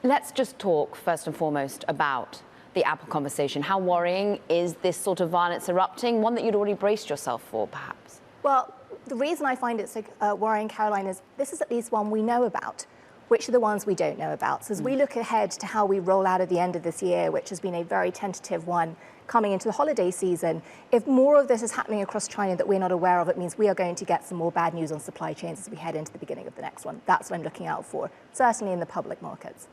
Let's just talk first and foremost about the Apple conversation. How worrying is this sort of violence erupting? One that you'd already braced yourself for, perhaps? Well, the reason I find it so worrying, Caroline, is this is at least one we know about. Which are the ones we don't know about? So as we look ahead to how we roll out at the end of this year, which has been a very tentative one coming into the holiday season, if more of this is happening across China that we're not aware of, it means we are going to get some more bad news on supply chains as we head into the beginning of the next one. That's what I'm looking out for, certainly in the public markets.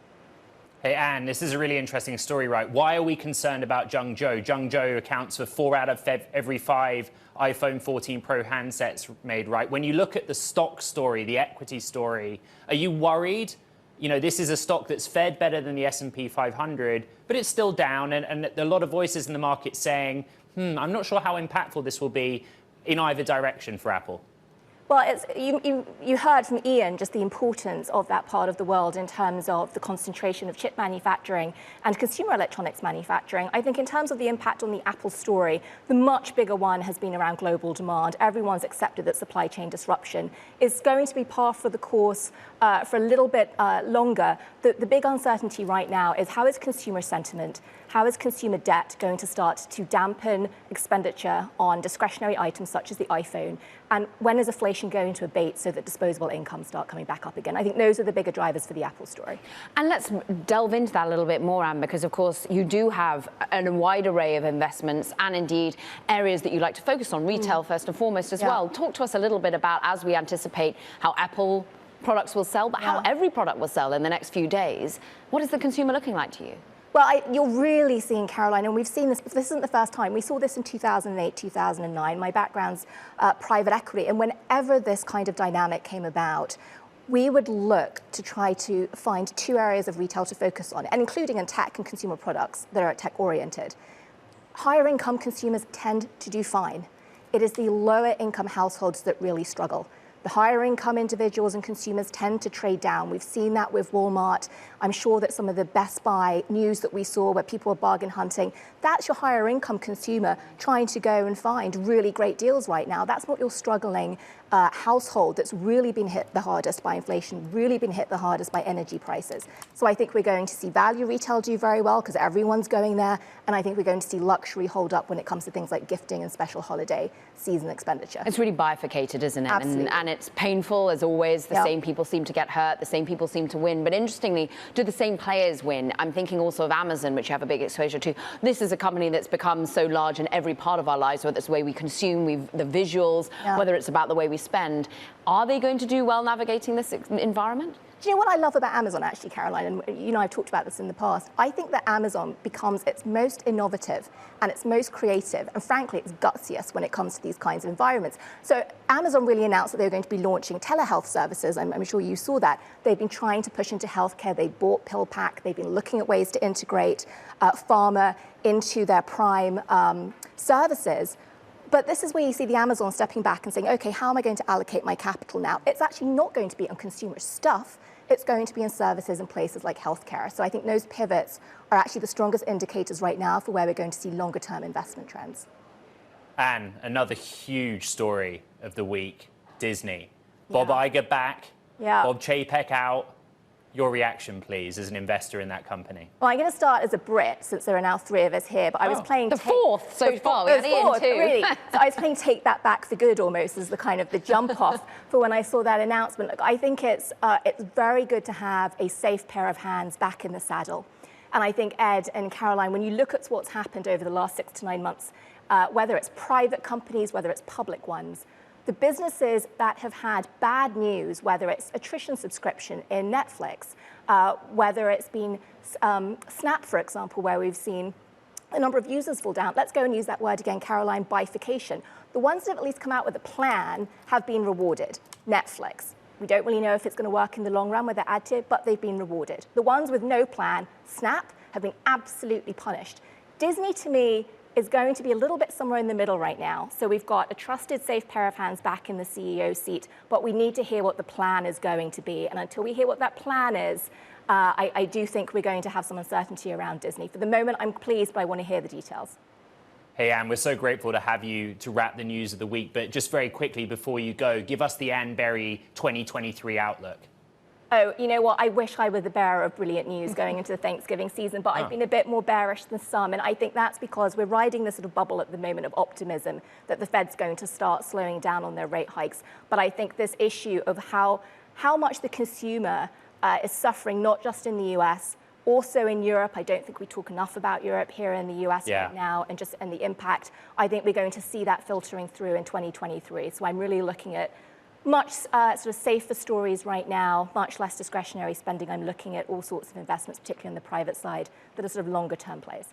Hey, Anne, this is a really interesting story, right? Why are we concerned about Zhengzhou? Zhengzhou accounts for 4 out of every 5 iPhone 14 Pro handsets made, right? When you look at the stock story, the equity story, are you worried? You know, this is a stock that's fared better than the S&P 500, but it's still down. And there are a lot of voices in the market saying, I'm not sure how impactful this will be in either direction for Apple. Well, you heard from Ian just the importance of that part of the world in terms of the concentration of chip manufacturing and consumer electronics manufacturing. I think in terms of the impact on the Apple story, the much bigger one has been around global demand. Everyone's accepted that supply chain disruption is going to be par for the course for a little bit longer. The big uncertainty right now is how is consumer sentiment, how is consumer debt going to start to dampen expenditure on discretionary items such as the iPhone? And when is inflation going to abate so that disposable incomes start coming back up again? I think those are the bigger drivers for the Apple story. And let's delve into that a little bit more, Anne, because, of course, you do have a wide array of investments and, indeed, areas that you like to focus on, retail first and foremost as well. Talk to us a little bit about, as we anticipate, how Apple products will sell, but how every product will sell in the next few days. What is the consumer looking like to you? Well, you're really seeing, Caroline, and we've seen this, this isn't the first time. We saw this in 2008, 2009. My background's private equity, and whenever this kind of dynamic came about, we would look to try to find 2 areas of retail to focus on, and including in tech and consumer products that are tech-oriented. Higher income consumers tend to do fine. It is the lower income households that really struggle. The higher income individuals and consumers tend to trade down. We've seen that with Walmart. I'm sure that some of the Best Buy news that we saw where people were bargain hunting, that's your higher income consumer trying to go and find really great deals right now. That's not your struggling household that's really been hit the hardest by inflation, really been hit the hardest by energy prices. So I think we're going to see value retail do very well because everyone's going there. And I think we're going to see luxury hold up when it comes to things like gifting and special holiday season expenditure. It's really bifurcated, isn't it? Absolutely. And it's painful, as always. The same people seem to get hurt. The same people seem to win. But interestingly, do the same players win? I'm thinking also of Amazon, which you have a big exposure to. This is a company that's become so large in every part of our lives, whether it's the way we consume, the visuals, whether it's about the way we spend. Are they going to do well navigating this environment? Do you know what I love about Amazon, actually, Caroline? And you know, I've talked about this in the past. I think that Amazon becomes its most innovative and its most creative, and frankly, it's gutsiest when it comes to these kinds of environments. So Amazon really announced that they were going to be launching telehealth services. I'm sure you saw that. They've been trying to push into healthcare. They bought PillPack. They've been looking at ways to integrate pharma into their Prime services. But this is where you see the Amazon stepping back and saying, OK, how am I going to allocate my capital now? It's actually not going to be on consumer stuff. It's going to be in services in places like healthcare. So I think those pivots are actually the strongest indicators right now for where we're going to see longer term investment trends. Anne, another huge story of the week, Disney. Bob Iger back, Bob Chapek out. Your reaction, please, as an investor in that company. Well, I'm going to start as a Brit, since there are now 3 of us here. But I was playing the fourth so far. We had Ian too. Really. So I was playing Take That Back for Good almost as the kind of the jump off for when I saw that announcement. Look, I think it's very good to have a safe pair of hands back in the saddle. And I think, Ed and Caroline, when you look at what's happened over the last 6 to 9 months, whether it's private companies, whether it's public ones, the businesses that have had bad news, whether it's attrition subscription in Netflix, whether it's been Snap, for example, where we've seen a number of users fall down. Let's go and use that word again, Caroline, bifurcation. The ones that have at least come out with a plan have been rewarded. Netflix. We don't really know if it's going to work in the long run with their ad tier, but they've been rewarded. The ones with no plan, Snap, have been absolutely punished. Disney, to me, is going to be a little bit somewhere in the middle right now. So we've got a trusted, safe pair of hands back in the CEO seat, but we need to hear what the plan is going to be. And until we hear what that plan is, I do think we're going to have some uncertainty around Disney. For the moment, I'm pleased, but I want to hear the details. Hey, Anne, we're so grateful to have you to wrap the news of the week. But just very quickly before you go, give us the Anne Berry 2023 outlook. Oh, you know what? I wish I were the bearer of brilliant news going into the Thanksgiving season, but I've been a bit more bearish than some. And I think that's because we're riding this sort of bubble at the moment of optimism that the Fed's going to start slowing down on their rate hikes. But I think this issue of how much the consumer is suffering, not just in the US, also in Europe. I don't think we talk enough about Europe here in the US right now, and the impact. I think we're going to see that filtering through in 2023. So I'm really looking at much sort of safer stories right now, much less discretionary spending. I'm looking at all sorts of investments, particularly on the private side, that are sort of longer term plays.